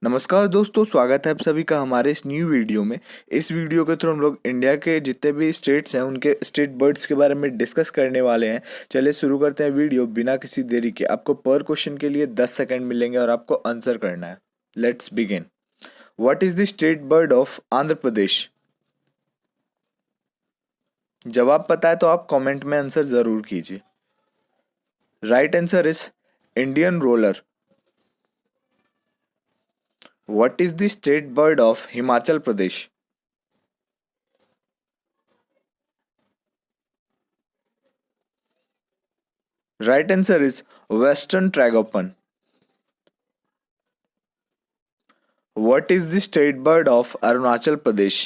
नमस्कार दोस्तों, स्वागत है आप सभी का हमारे इस न्यू वीडियो में। इस वीडियो के थ्रू हम लोग इंडिया के जितने भी स्टेट्स हैं उनके स्टेट बर्ड्स के बारे में डिस्कस करने वाले हैं। चलिए शुरू करते हैं वीडियो बिना किसी देरी के। आपको पर क्वेश्चन के लिए 10 सेकंड मिलेंगे और आपको आंसर करना है। Let's begin. What is the state bird of Andhra Pradesh? जवाब पता है तो आप कॉमेंट में आंसर ज़रूर कीजिए। Right answer is Indian roller. What is the state bird of Himachal Pradesh? Right answer is Western Tragopan. What is the state bird of Arunachal Pradesh?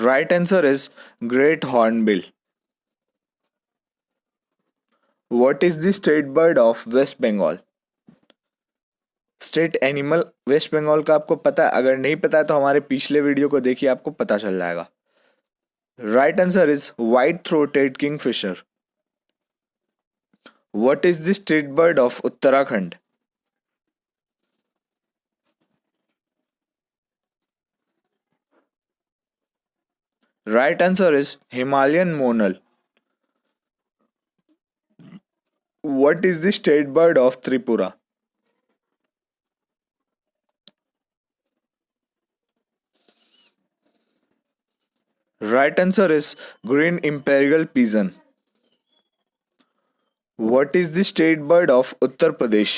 Right answer is Great Hornbill. What is the state bird of West Bengal? State animal West Bengal का आपको पता है? अगर नहीं पता है तो हमारे पिछले वीडियो को देखिए, आपको पता चल जाएगा। Right answer is white throated Kingfisher. What is the state bird of Uttarakhand? Right answer is Himalayan Monal. What is the state bird of Tripura? Right answer is green imperial pigeon. What is the state bird of Uttar Pradesh?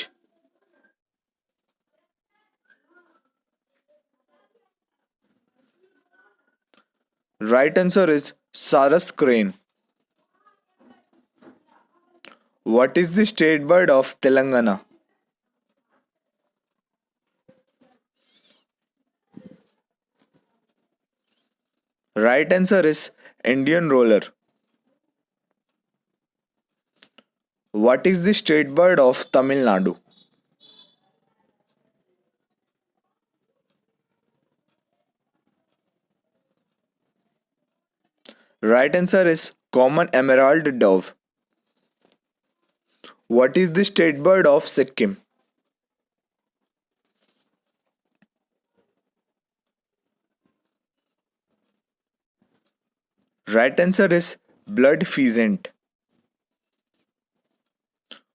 Right answer is Saras crane. What is the state bird of Telangana? Right answer is Indian roller. What is the state bird of Tamil Nadu? Right answer is common emerald dove. What is the state bird of Sikkim? Right answer is blood pheasant.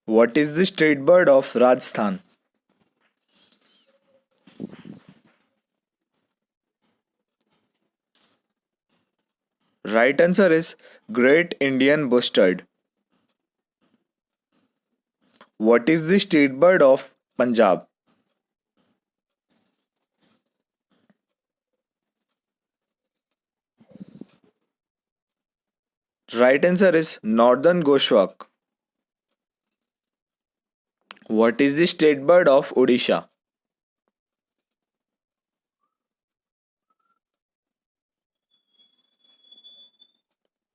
What is the state bird of Rajasthan? Right answer is Great Indian Bustard. What is the state bird of Punjab? Right answer is Northern Goshawk. What is the state bird of Odisha?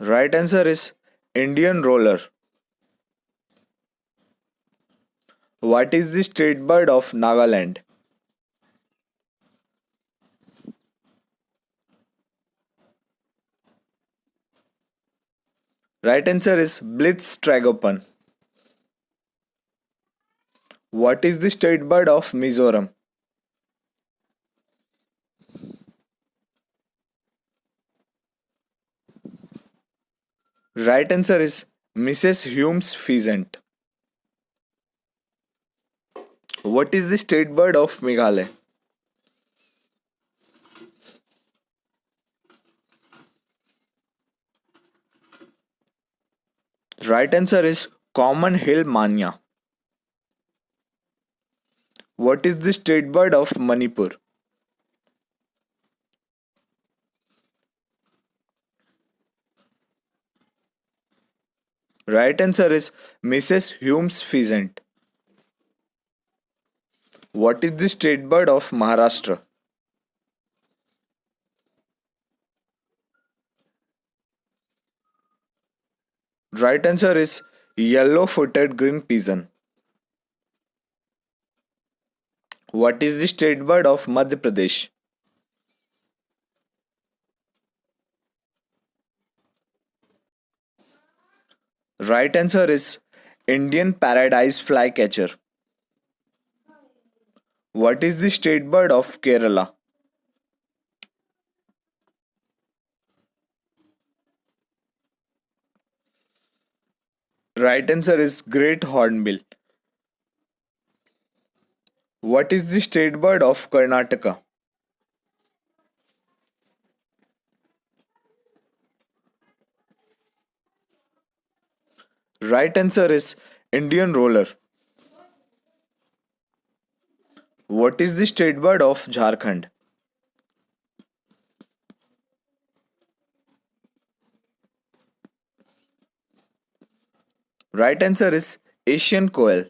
Right answer is Indian roller. What is the state bird of Nagaland? Right answer is Blitz Tragopan. What is the state bird of Mizoram? Right answer is Mrs. Hume's pheasant. What is the state bird of Meghalaya? Right answer is common hill mania. What is the state bird of Manipur? Right answer is Mrs. Hume's pheasant. What is the state bird of Maharashtra? Right answer is yellow-footed green pigeon. What is the state bird of Madhya Pradesh? Right answer is Indian paradise flycatcher. What is the state bird of Kerala? Right answer is great hornbill. What is the state bird of Karnataka? Right answer is Indian roller. What is the state bird of Jharkhand? Right answer is Asian quail.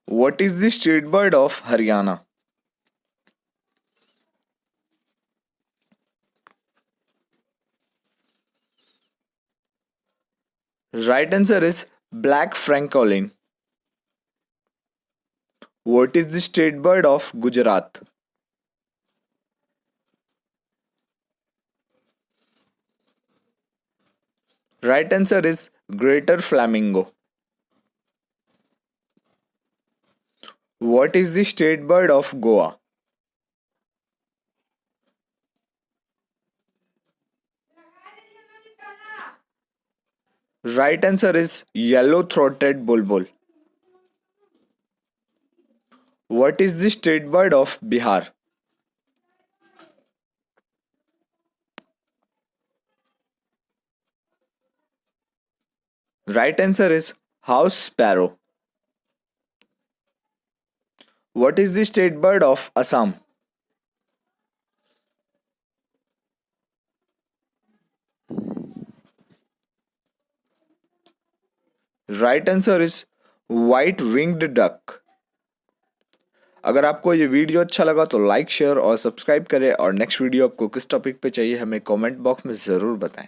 What is the state bird of Haryana? Right answer is black francolin. What is the state bird of Gujarat? Right answer is greater flamingo. What is the state bird of Goa? Right answer is yellow-throated bulbul. What is the state bird of Bihar? Right answer is house sparrow. What is the state bird of Assam? Right answer is white winged duck. अगर आपको ये video अच्छा लगा तो like share और subscribe करें और next video आपको किस टॉपिक पे चाहिए हमें कमेंट बॉक्स में ज़रूर बताएं।